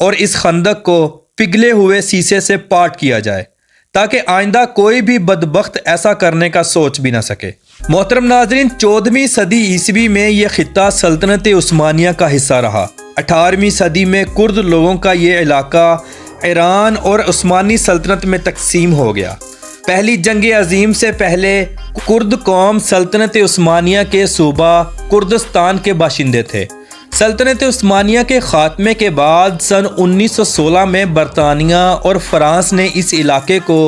اور اس خندق کو پگھلے ہوئے سیسے سے پاٹ کیا جائے تاکہ آئندہ کوئی بھی بدبخت ایسا کرنے کا سوچ بھی نہ سکے۔ محترم ناظرین، 14ویں صدی عیسوی میں یہ خطہ سلطنت عثمانیہ کا حصہ رہا۔ 18ویں صدی میں کرد لوگوں کا یہ علاقہ ایران اور عثمانی سلطنت میں تقسیم ہو گیا۔ پہلی جنگ عظیم سے پہلے کرد قوم سلطنت عثمانیہ کے صوبہ کردستان کے باشندے تھے۔ سلطنت عثمانیہ کے خاتمے کے بعد سن 1916 میں برطانیہ اور فرانس نے اس علاقے کو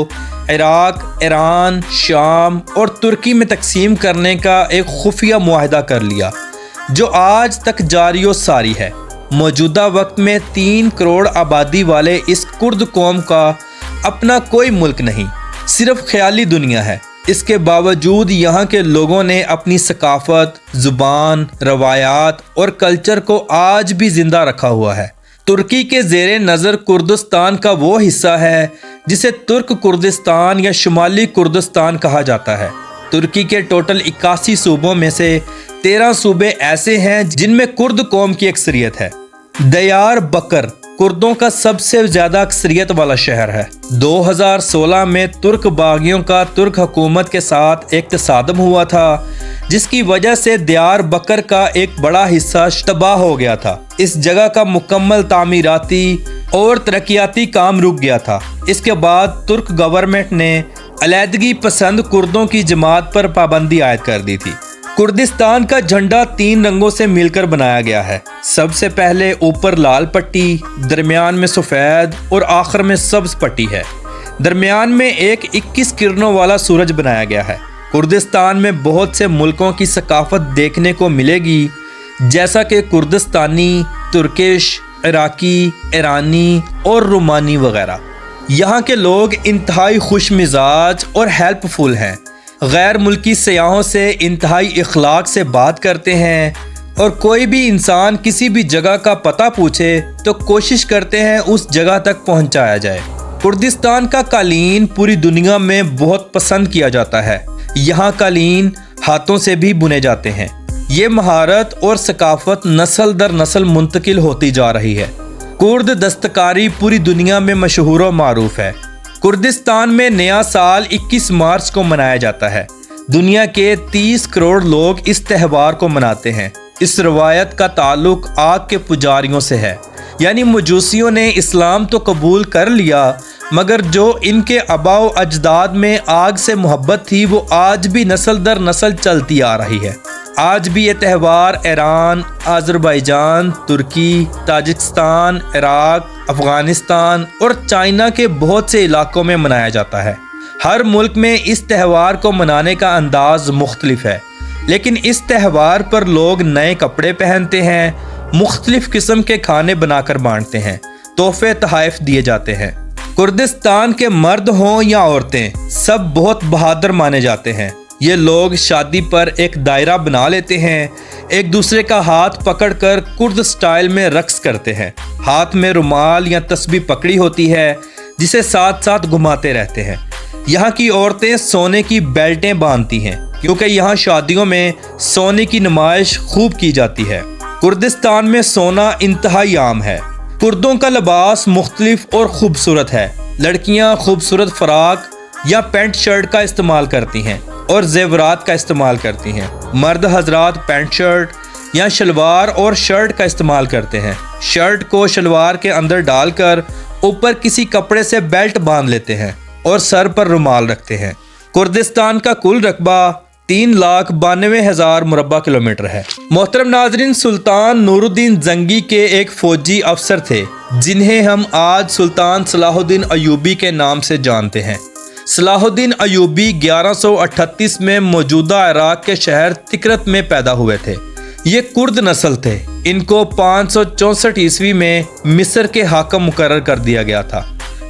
عراق، ایران، شام اور ترکی میں تقسیم کرنے کا ایک خفیہ معاہدہ کر لیا، جو آج تک جاری و ساری ہے۔ موجودہ وقت میں 3 کروڑ آبادی والے اس کرد قوم کا اپنا کوئی ملک نہیں، صرف خیالی دنیا ہے۔ اس کے باوجود یہاں کے لوگوں نے اپنی ثقافت، زبان، روایات اور کلچر کو آج بھی زندہ رکھا ہوا ہے۔ ترکی کے زیر نظر کردستان کا وہ حصہ ہے جسے ترک کردستان یا شمالی کردستان کہا جاتا ہے۔ ترکی کے ٹوٹل 81 صوبوں میں سے 13 صوبے ایسے ہیں جن میں کرد قوم کی اکثریت ہے۔ دیار بکر کردوں کا سب سے زیادہ اکثریت والا شہر ہے۔ 2016 میں ترک باغیوں کا ترک حکومت کے ساتھ ایک تصادم ہوا تھا، جس کی وجہ سے دیار بکر کا ایک بڑا حصہ تباہ ہو گیا تھا۔ اس جگہ کا مکمل تعمیراتی اور ترقیاتی کام رک گیا تھا۔ اس کے بعد ترک گورنمنٹ نے علیحدگی پسند کردوں کی جماعت پر پابندی عائد کر دی تھی۔ کردستان کا جھنڈا 3 رنگوں سے مل کر بنایا گیا ہے۔ سب سے پہلے اوپر لال پٹی، درمیان میں سفید اور آخر میں سبز پٹی ہے۔ درمیان میں ایک 21 کرنوں والا سورج بنایا گیا ہے۔ کردستان میں بہت سے ملکوں کی ثقافت دیکھنے کو ملے گی، جیسا کہ کردستانی، ترکش، عراقی، ایرانی اور رومانی وغیرہ۔ یہاں کے لوگ انتہائی خوش مزاج اور ہیلپ فل ہیں، غیر ملکی سیاحوں سے انتہائی اخلاق سے بات کرتے ہیں، اور کوئی بھی انسان کسی بھی جگہ کا پتہ پوچھے تو کوشش کرتے ہیں اس جگہ تک پہنچایا جائے۔ کردستان کا قالین پوری دنیا میں بہت پسند کیا جاتا ہے۔ یہاں قالین ہاتھوں سے بھی بنے جاتے ہیں۔ یہ مہارت اور ثقافت نسل در نسل منتقل ہوتی جا رہی ہے۔ کرد دستکاری پوری دنیا میں مشہور و معروف ہے۔ کردستان میں نیا سال 21 مارچ کو منایا جاتا ہے۔ دنیا کے 30 کروڑ لوگ اس تہوار کو مناتے ہیں۔ اس روایت کا تعلق آگ کے پجاریوں سے ہے، یعنی مجوسیوں نے اسلام تو قبول کر لیا، مگر جو ان کے آباء و اجداد میں آگ سے محبت تھی وہ آج بھی نسل در نسل چلتی آ رہی ہے۔ آج بھی یہ تہوار ایران، آذربائیجان، ترکی، تاجکستان، عراق، افغانستان اور چائنا کے بہت سے علاقوں میں منایا جاتا ہے۔ ہر ملک میں اس تہوار کو منانے کا انداز مختلف ہے، لیکن اس تہوار پر لوگ نئے کپڑے پہنتے ہیں، مختلف قسم کے کھانے بنا کر بانٹتے ہیں، تحفے تحائف دیے جاتے ہیں۔ کردستان کے مرد ہوں یا عورتیں، سب بہت بہادر مانے جاتے ہیں۔ یہ لوگ شادی پر ایک دائرہ بنا لیتے ہیں، ایک دوسرے کا ہاتھ پکڑ کر کرد سٹائل میں رقص کرتے ہیں۔ ہاتھ میں رومال یا تسبیح پکڑی ہوتی ہے جسے ساتھ ساتھ گھماتے رہتے ہیں۔ یہاں کی عورتیں سونے کی بیلٹیں باندھتی ہیں کیونکہ یہاں شادیوں میں سونے کی نمائش خوب کی جاتی ہے۔ کردستان میں سونا انتہائی عام ہے۔ کردوں کا لباس مختلف اور خوبصورت ہے۔ لڑکیاں خوبصورت فراق یا پینٹ شرٹ کا استعمال کرتی ہیں اور زیورات کا استعمال کرتی ہیں۔ مرد حضرات پینٹ شرٹ یا شلوار اور شرٹ کا استعمال کرتے ہیں۔ شرٹ کو شلوار کے اندر ڈال کر اوپر کسی کپڑے سے بیلٹ باندھ لیتے ہیں اور سر پر رومال رکھتے ہیں۔ کردستان کا کل رقبہ 3,92,000 مربع کلومیٹر ہے۔ محترم ناظرین، سلطان نور الدین زنگی کے ایک فوجی افسر تھے جنہیں ہم آج سلطان صلاح الدین ایوبی کے نام سے جانتے ہیں۔ صلاح الدین ایوبی 1138 میں موجودہ عراق کے شہر تکرت میں پیدا ہوئے تھے۔ یہ کرد نسل تھے۔ ان کو 564 عیسوی میں مصر کے حاکم مقرر کر دیا گیا تھا۔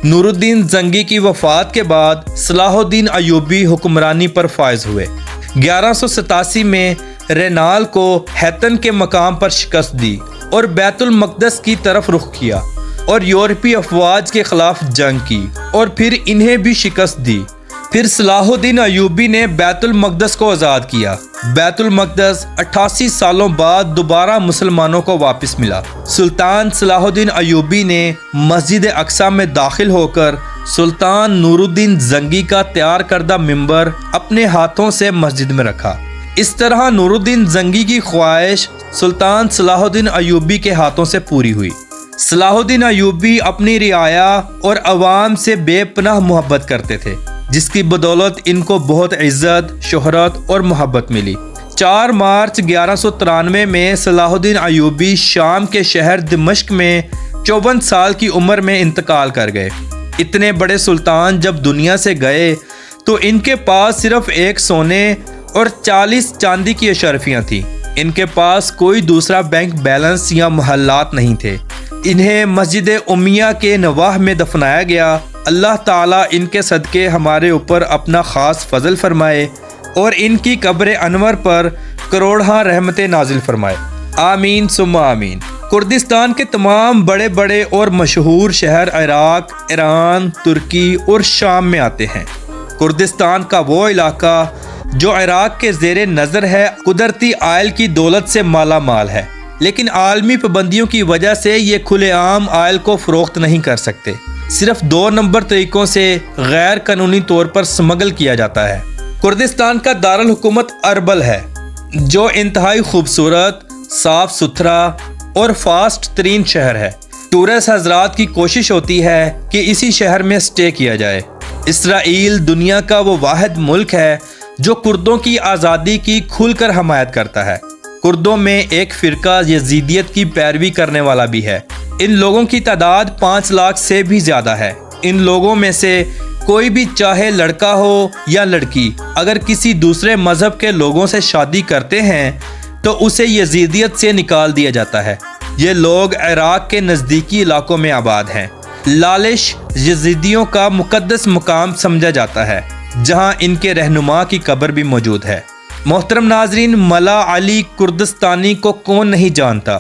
نور الدین زنگی کی وفات کے بعد صلاح الدین ایوبی حکمرانی پر فائز ہوئے۔ 1187 میں رینال کو ہیتن کے مقام پر شکست دی اور بیت المقدس کی طرف رخ کیا اور یورپی افواج کے خلاف جنگ کی اور پھر انہیں بھی شکست دی۔ پھر صلاح الدین ایوبی نے بیت المقدس کو آزاد کیا۔ بیت المقدس 88 سالوں بعد دوبارہ مسلمانوں کو واپس ملا۔ سلطان صلاح الدین ایوبی نے مسجد اقصی میں داخل ہو کر سلطان نور الدین زنگی کا تیار کردہ منبر اپنے ہاتھوں سے مسجد میں رکھا۔ اس طرح نور الدین زنگی کی خواہش سلطان صلاح الدین ایوبی کے ہاتھوں سے پوری ہوئی۔ صلاح الدین ایوبی اپنی رعایا اور عوام سے بے پناہ محبت کرتے تھے، جس کی بدولت ان کو بہت عزت، شہرت اور محبت ملی۔ 4 مارچ 1193 میں صلاح الدین ایوبی شام کے شہر دمشق میں 54 سال کی عمر میں انتقال کر گئے۔ اتنے بڑے سلطان جب دنیا سے گئے تو ان کے پاس صرف 1 سونے اور 40 چاندی کی اشرفیاں تھیں۔ ان کے پاس کوئی دوسرا بینک بیلنس یا محلات نہیں تھے۔ انہیں مسجد امیہ کے نواح میں دفنایا گیا۔ اللہ تعالیٰ ان کے صدقے ہمارے اوپر اپنا خاص فضل فرمائے اور ان کی قبر انور پر کروڑہا رحمتیں نازل فرمائے۔ آمین ثم آمین۔ کردستان کے تمام بڑے بڑے اور مشہور شہر عراق، ایران، ترکی اور شام میں آتے ہیں۔ کردستان کا وہ علاقہ جو عراق کے زیر نظر ہے قدرتی آئل کی دولت سے مالا مال ہے، لیکن عالمی پابندیوں کی وجہ سے یہ کھلے عام آئل کو فروخت نہیں کر سکتے۔ صرف 2 نمبر طریقوں سے غیر قانونی طور پر سمگل کیا جاتا ہے۔ کردستان کا دارالحکومت اربل ہے، جو انتہائی خوبصورت، صاف ستھرا اور فاسٹ ترین شہر ہے۔ ٹورسٹ حضرات کی کوشش ہوتی ہے کہ اسی شہر میں سٹے کیا جائے۔ اسرائیل دنیا کا وہ واحد ملک ہے جو کردوں کی آزادی کی کھل کر حمایت کرتا ہے۔ کردوں میں ایک فرقہ یزیدیت کی پیروی کرنے والا بھی ہے۔ ان لوگوں کی تعداد 5 لاکھ سے بھی زیادہ ہے۔ ان لوگوں میں سے کوئی بھی چاہے لڑکا ہو یا لڑکی اگر کسی دوسرے مذہب کے لوگوں سے شادی کرتے ہیں تو اسے یزیدیت سے نکال دیا جاتا ہے۔ یہ لوگ عراق کے نزدیکی علاقوں میں آباد ہیں۔ لالش یزیدیوں کا مقدس مقام سمجھا جاتا ہے، جہاں ان کے رہنما کی قبر بھی موجود ہے۔ محترم ناظرین، ملا علی کردستانی کو کون نہیں جانتا،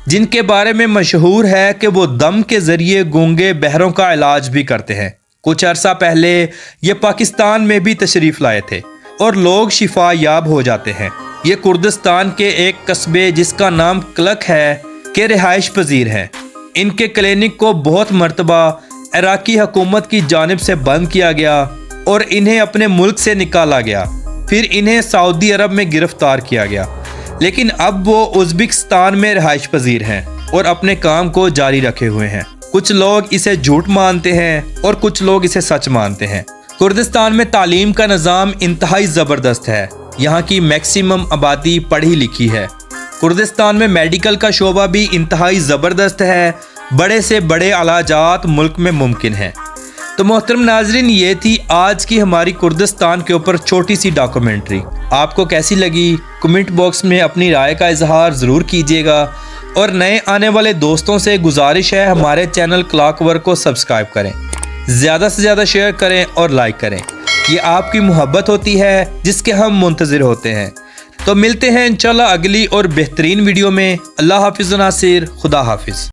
جن کے بارے میں مشہور ہے کہ وہ دم کے ذریعے گونگے بہروں کا علاج بھی کرتے ہیں۔ کچھ عرصہ پہلے یہ پاکستان میں بھی تشریف لائے تھے اور لوگ شفا یاب ہو جاتے ہیں۔ یہ کردستان کے ایک قصبے جس کا نام کلک ہے کے رہائش پذیر ہیں۔ ان کے کلینک کو بہت مرتبہ عراقی حکومت کی جانب سے بند کیا گیا اور انہیں اپنے ملک سے نکالا گیا۔ پھر انہیں سعودی عرب میں گرفتار کیا گیا، لیکن اب وہ ازبکستان میں رہائش پذیر ہیں اور اپنے کام کو جاری رکھے ہوئے ہیں۔ کچھ لوگ اسے جھوٹ مانتے ہیں اور کچھ لوگ اسے سچ مانتے ہیں۔ کردستان میں تعلیم کا نظام انتہائی زبردست ہے۔ یہاں کی میکسیمم آبادی پڑھی لکھی ہے۔ کردستان میں میڈیکل کا شعبہ بھی انتہائی زبردست ہے۔ بڑے سے بڑے علاجات ملک میں ممکن ہیں۔ تو محترم ناظرین، یہ تھی آج کی ہماری کردستان کے اوپر چھوٹی سی ڈاکومنٹری۔ آپ کو کیسی لگی؟ کمنٹ باکس میں اپنی رائے کا اظہار ضرور کیجیے گا، اور نئے آنے والے دوستوں سے گزارش ہے ہمارے چینل کلاک ورک کو سبسکرائب کریں، زیادہ سے زیادہ شیئر کریں اور لائک کریں۔ یہ آپ کی محبت ہوتی ہے جس کے ہم منتظر ہوتے ہیں۔ تو ملتے ہیں انشاءاللہ اگلی اور بہترین ویڈیو میں۔ اللہ حافظ ناصر، خدا حافظ۔